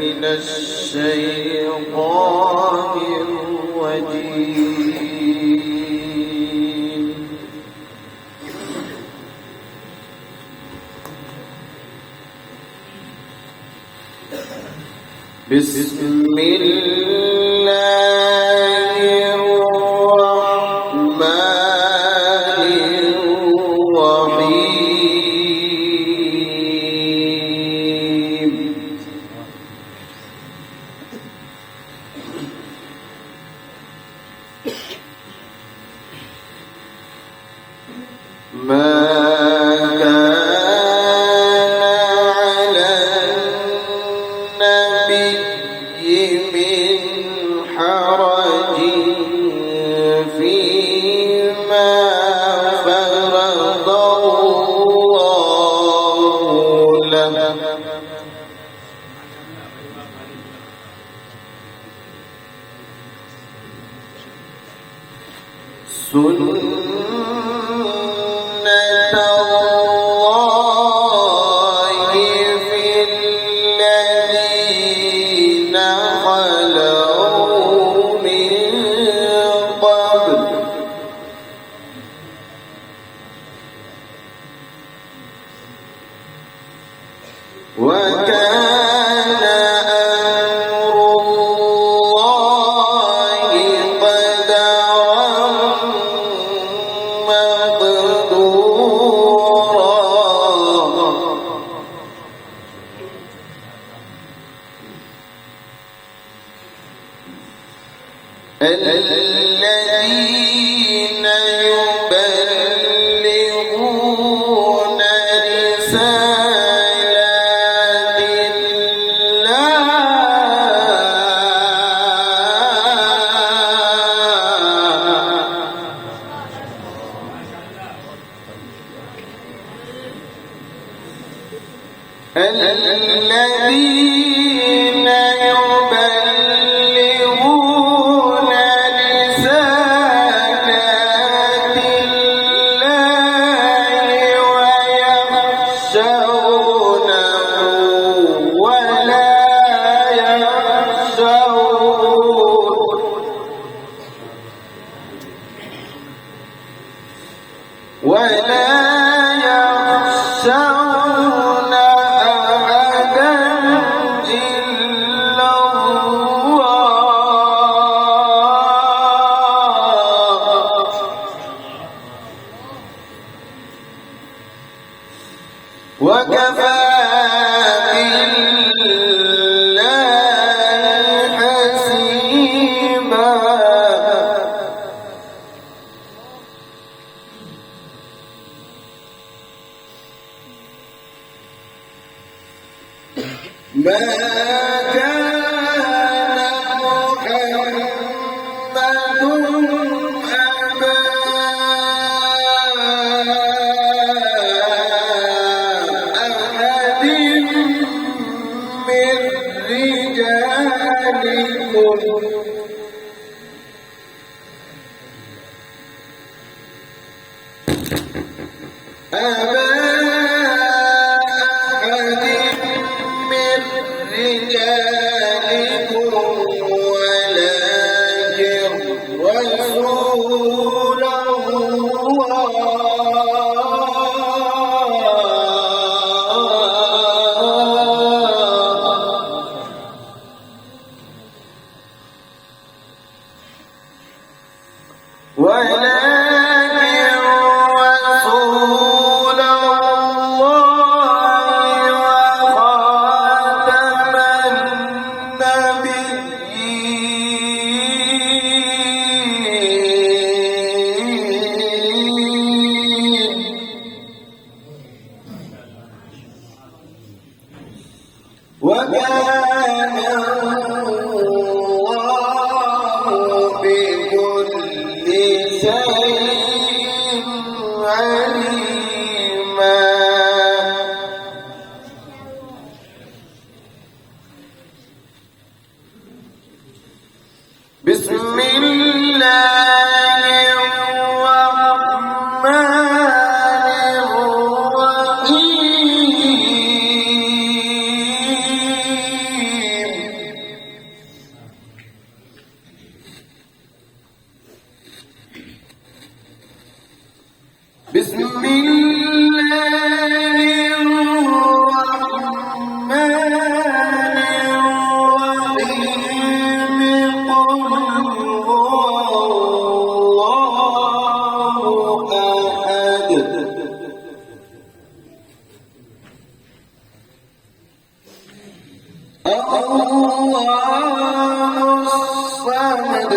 من الشيطان الرجيم. بسم الله الرحمن الرحيم. ما سنة الله في الذين خلوا من قبل وكان أمر الله قدرا مقدورا. الذين يبلغون رسالات الذين يبلغون رسالات الله ويخشونه ولا يخشون أحدا إلا الله. وكفى بالله حسيبا. ما كان محمد أبا أحد من رجالكم ولكن رسول وكان الله بكل شيء عليما. بسم الله الرحمن الرحيم. الله الصمد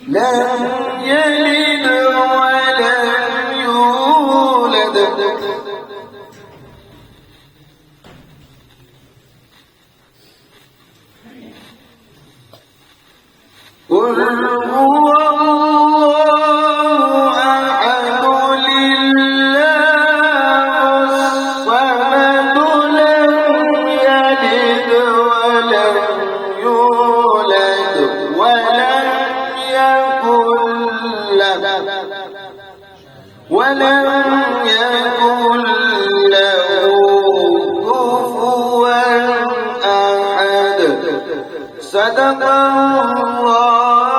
لم يلد ولم يولد قل هو الله أحد الله الصمد لم يلد ولم يولد ولم يكن له كفوا أحد صدق الله